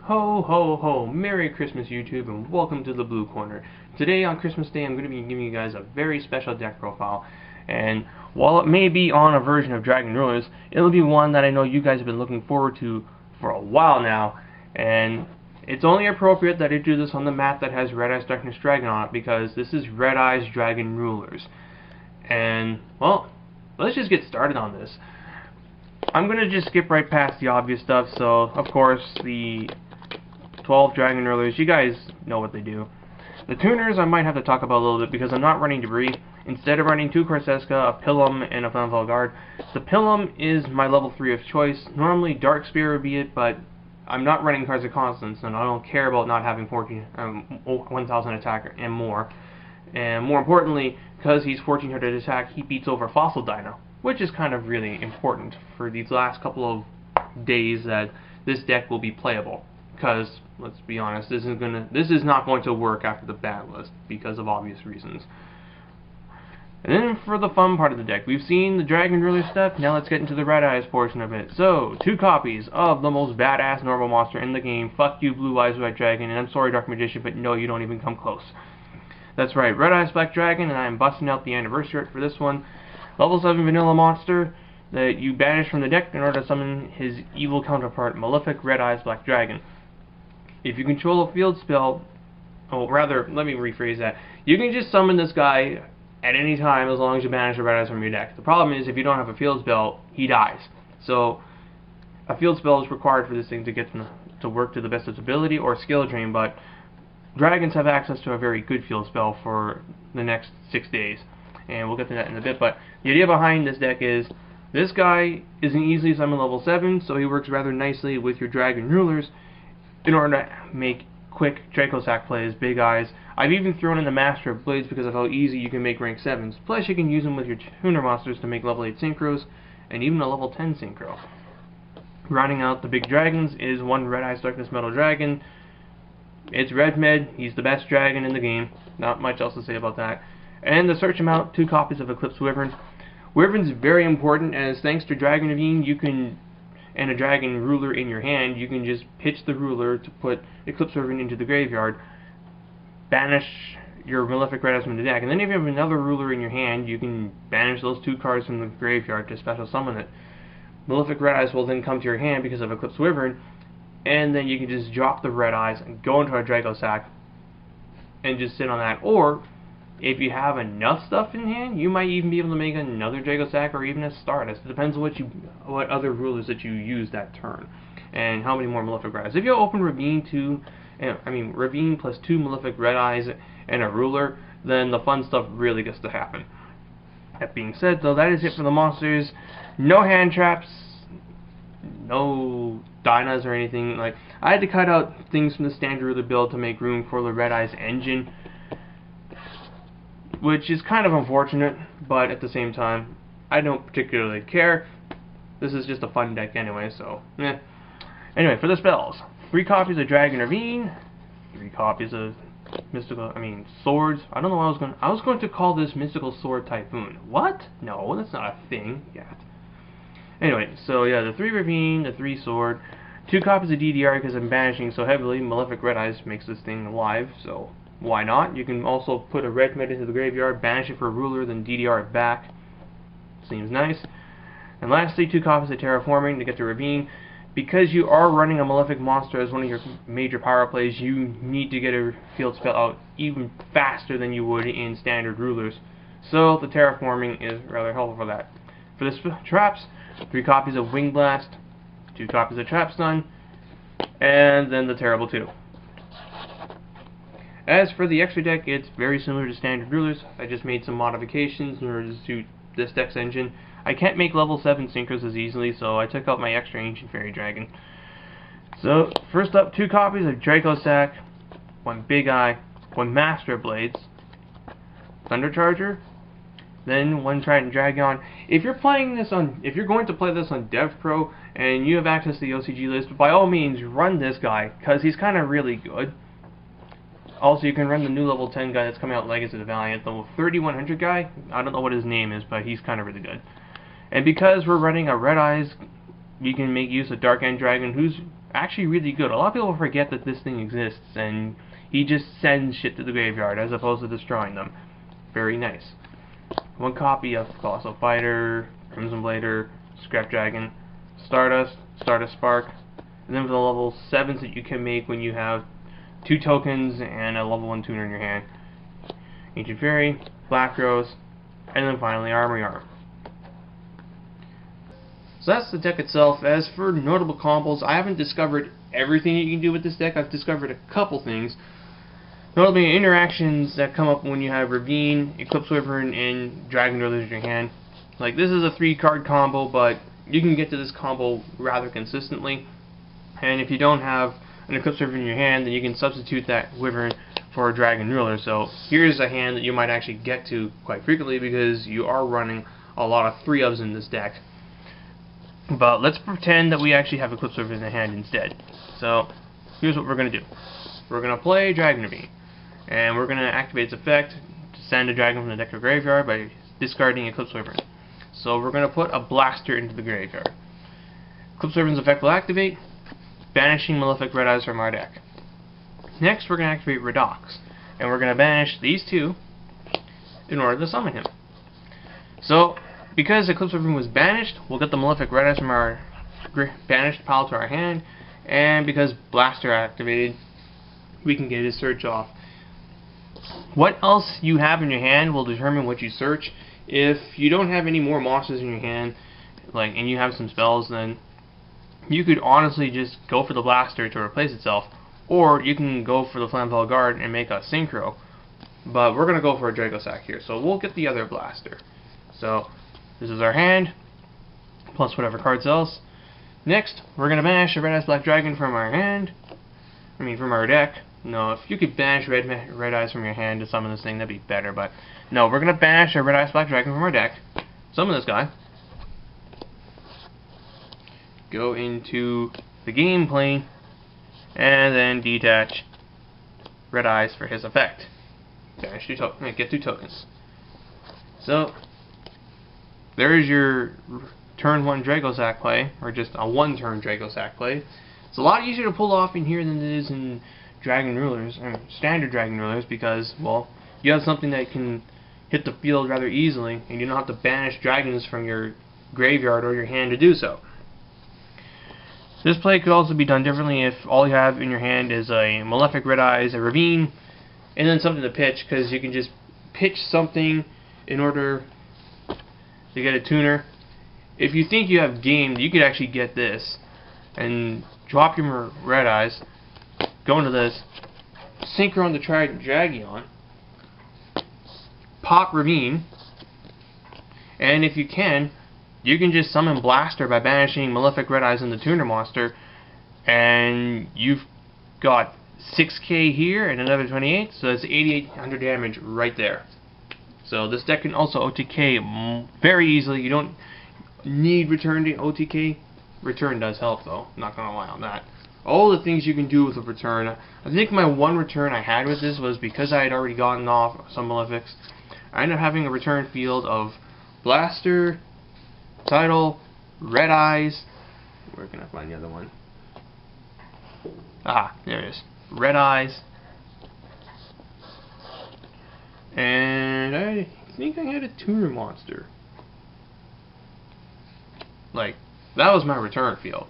Ho ho ho! Merry Christmas YouTube and welcome to the Blue Corner. Today on Christmas Day I'm going to be giving you guys a very special deck profile, and while it may be on a version of Dragon Rulers, it'll be one that I know you guys have been looking forward to for a while now, and it's only appropriate that I do this on the map that has Red Eyes Darkness Dragon on it because this is Red Eyes Dragon Rulers. And well, let's just get started on this. I'm going to just skip right past the obvious stuff, so of course the 12 Dragon Rulers, you guys know what they do. The tuners I might have to talk about a little bit because I'm not running Debris. Instead of running 2 Korseska, a Pilum, and a Flamval Guard, the Pilum is my level 3 of choice. Normally Dark Spear would be it, but I'm not running Cards of Constance, and I don't care about not having 1,000 attack and more. And more importantly, because he's 1,400 attack, he beats over Fossil Dino, which is kind of really important for these last couple of days that this deck will be playable. Because let's be honest, this is not going to work after the ban list because of obvious reasons. And then for the fun part of the deck, we've seen the Dragon Ruler stuff. Now let's get into the Red Eyes portion of it. So 2 copies of the most badass normal monster in the game. Fuck you, Blue Eyes White Dragon, and I'm sorry, Dark Magician, but no, you don't even come close. That's right, Red Eyes Black Dragon, and I'm busting out the anniversary art for this one. Level 7 vanilla monster that you banish from the deck in order to summon his evil counterpart, Malefic Red Eyes Black Dragon. If you control a field spell, oh, rather, let me rephrase that. You can just summon this guy at any time as long as you banish the Red Eyes from your deck. The problem is, if you don't have a field spell, he dies. So, a field spell is required for this thing to get to work to the best of its ability, or skill drain, but dragons have access to a very good field spell for the next 6 days. And we'll get to that in a bit, but the idea behind this deck is, this guy is an easily summon level 7, so he works rather nicely with your Dragon Rulers, in order to make quick Dracosac plays, Big Eyes. I've even thrown in the Master of Blades because of how easy you can make rank 7s. Plus you can use them with your tuner monsters to make level 8 synchros, and even a level 10 synchro. Rounding out the big dragons is 1 Red Eyes Darkness Metal Dragon. It's Red Med, he's the best dragon in the game. Not much else to say about that. And to search him out, 2 copies of Eclipse Wyvern. Wyvern's very important, as thanks to Dragon Ravine, you can, and a Dragon Ruler in your hand, you can just pitch the ruler to put Eclipse Wyvern into the graveyard, banish your Malefic Red Eyes from the deck, and then if you have another ruler in your hand, you can banish those 2 cards from the graveyard to special summon it. Malefic Red Eyes will then come to your hand because of Eclipse Wyvern, and then you can just drop the Red Eyes and go into a Dracosac and just sit on that. Or, if you have enough stuff in hand, you might even be able to make another Dracosac or even a Stardust. It depends on what other rulers that you use that turn, and how many more Malefic Red Eyes. If you open Ravine Ravine plus 2 Malefic Red Eyes and a ruler, then the fun stuff really gets to happen. That being said, though, that is it for the monsters. No hand traps, no Dynas or anything. Like, I had to cut out things from the standard ruler build to make room for the Red Eyes engine, which is kind of unfortunate, but at the same time, I don't particularly care. This is just a fun deck anyway, so eh. Anyway, for the spells, 3 copies of Dragon Ravine, 3 copies of swords. I don't know what I was going to call this Mystical Sword Typhoon. What? No, that's not a thing yet. Anyway, so yeah, the 3 Ravine, the 3 sword, 2 copies of DDR because I'm banishing so heavily. Malefic Red Eyes makes this thing alive, so why not? You can also put a Red Med into the graveyard, banish it for a ruler, then DDR it back. Seems nice. And lastly, 2 copies of Terraforming to get to Ravine. Because you are running a Malefic monster as one of your major power plays, you need to get a field spell out even faster than you would in standard rulers. So the Terraforming is rather helpful for that. For the traps, 3 copies of Wing Blast, 2 copies of Trap Stun, and then the Terrible 2. As for the extra deck, it's very similar to standard rulers. I just made some modifications in order to suit this deck's engine. I can't make level 7 synchros as easily, so I took out my extra Ancient Fairy Dragon. So, first up, 2 copies of Dracosac, 1 Big Eye, 1 Master Blades, Thunder Charger, then 1 Trident Dragon. If you're going to play this on DevPro and you have access to the OCG list, by all means run this guy, because he's kind of really good. Also, you can run the new level 10 guy that's coming out, Legacy of the Valiant, the 3100 guy. I don't know what his name is, but he's kind of really good. And because we're running a Red Eyes, we can make use of Dark End Dragon, who's actually really good. A lot of people forget that this thing exists, and he just sends shit to the graveyard as opposed to destroying them. Very nice. One copy of Colossal Fighter, Crimson Blader, Scrap Dragon, Stardust, Stardust Spark, and then for the level 7s that you can make when you have 2 tokens and a level 1 tuner in your hand. Ancient Fairy, Black Rose, and then finally Armory Arm. So that's the deck itself. As for notable combos, I haven't discovered everything that you can do with this deck. I've discovered a couple things. Notably, interactions that come up when you have Ravine, Eclipse Wyvern, and Dragon Drillers in your hand. Like, this is a 3-card combo, but you can get to this combo rather consistently. And if you don't have an Eclipse Wyvern in your hand, then you can substitute that Wyvern for a Dragon Ruler. So here's a hand that you might actually get to quite frequently because you are running a lot of 3-ofs in this deck. But let's pretend that we actually have Eclipse Wyvern in the hand instead. So here's what we're going to do. We're going to play Dragon Ravine, and we're going to activate its effect to send a dragon from the deck to graveyard by discarding Eclipse Wyvern. So we're going to put a Blaster into the graveyard. Eclipse Wyvern's effect will activate, banishing Malefic Red Eyes from our deck. Next we're going to activate Redox, and we're going to banish these 2 in order to summon him. So because Eclipse Wyvern was banished, we'll get the Malefic Red Eyes from our banished pile to our hand, and because Blaster activated, we can get his search off. What else you have in your hand will determine what you search. If you don't have any more monsters in your hand, and you have some spells, then you could honestly just go for the Blaster to replace itself, or you can go for the Flamvell Guard and make a Synchro. But we're going to go for a Dragosack here, so we'll get the other Blaster. So this is our hand, plus whatever cards else. Next, we're going to banish a Red Eyes Black Dragon from our hand. From our deck. No, if you could banish Red Eyes from your hand to summon this thing, that'd be better. But no, we're going to banish a Red Eyes Black Dragon from our deck. Summon this guy. Go into the game plane, and then detach Red Eyes for his effect. Banish 2 tokens. Get 2 tokens. So there's your turn 1 Dragosack play, or just a 1-turn Dragosack play. It's a lot easier to pull off in here than it is in Dragon Rulers, standard Dragon Rulers, because, well, you have something that can hit the field rather easily, and you don't have to banish dragons from your graveyard or your hand to do so. This play could also be done differently if all you have in your hand is a Malefic Red Eyes, a Ravine, and then something to pitch, because you can just pitch something in order to get a tuner. If you think you have game, you could actually get this and drop your Red Eyes, go into this, Synchro on the Trident Dragion, pop Ravine, and if you can just summon Blaster by banishing Malefic Red Eyes and the tuner monster, and you've got 6k here and another 28, so that's 8800 damage right there. So this deck can also OTK very easily. You don't need return to OTK. Return does help though, not gonna lie on that. All the things you can do with a return. I think my one return I had with this was because I had already gotten off some Malefics. I ended up having a return field of Blaster, Tidal, Red Eyes. Where can I find the other one? Ah, there it is. Red Eyes. And I think I had a tuner monster. Like, that was my return field.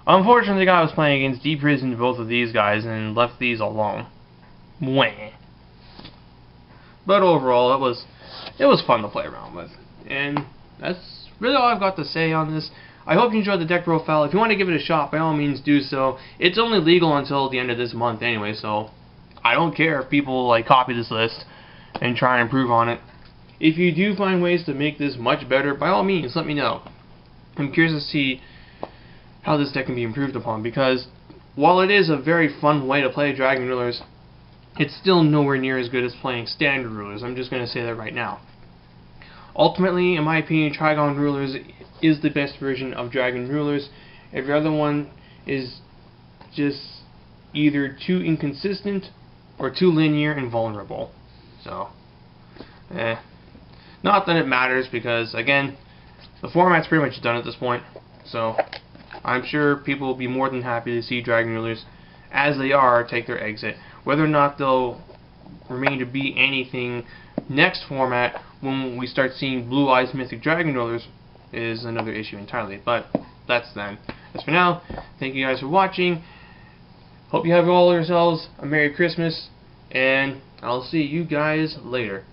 Unfortunately, the guy I was playing against deprisoned both of these guys and left these alone. Wah. But overall, it was fun to play around with. And that's really all I've got to say on this. I hope you enjoyed the deck profile. If you want to give it a shot, by all means do so. It's only legal until the end of this month anyway, so I don't care if people like copy this list and try and improve on it. If you do find ways to make this much better, by all means, let me know. I'm curious to see how this deck can be improved upon, because while it is a very fun way to play Dragon Rulers, it's still nowhere near as good as playing Standard Rulers. I'm just going to say that right now. Ultimately, in my opinion, Trigon Rulers is the best version of Dragon Rulers. Every other one is just either too inconsistent or too linear and vulnerable. So, not that it matters, because again, the format's pretty much done at this point. So, I'm sure people will be more than happy to see Dragon Rulers as they are take their exit. Whether or not they'll remain to be anything next format when we start seeing Blue Eyes Mythic Dragon Rulers is another issue entirely, but that's then. As for now, thank you guys for watching. Hope you have all yourselves a Merry Christmas, and I'll see you guys later.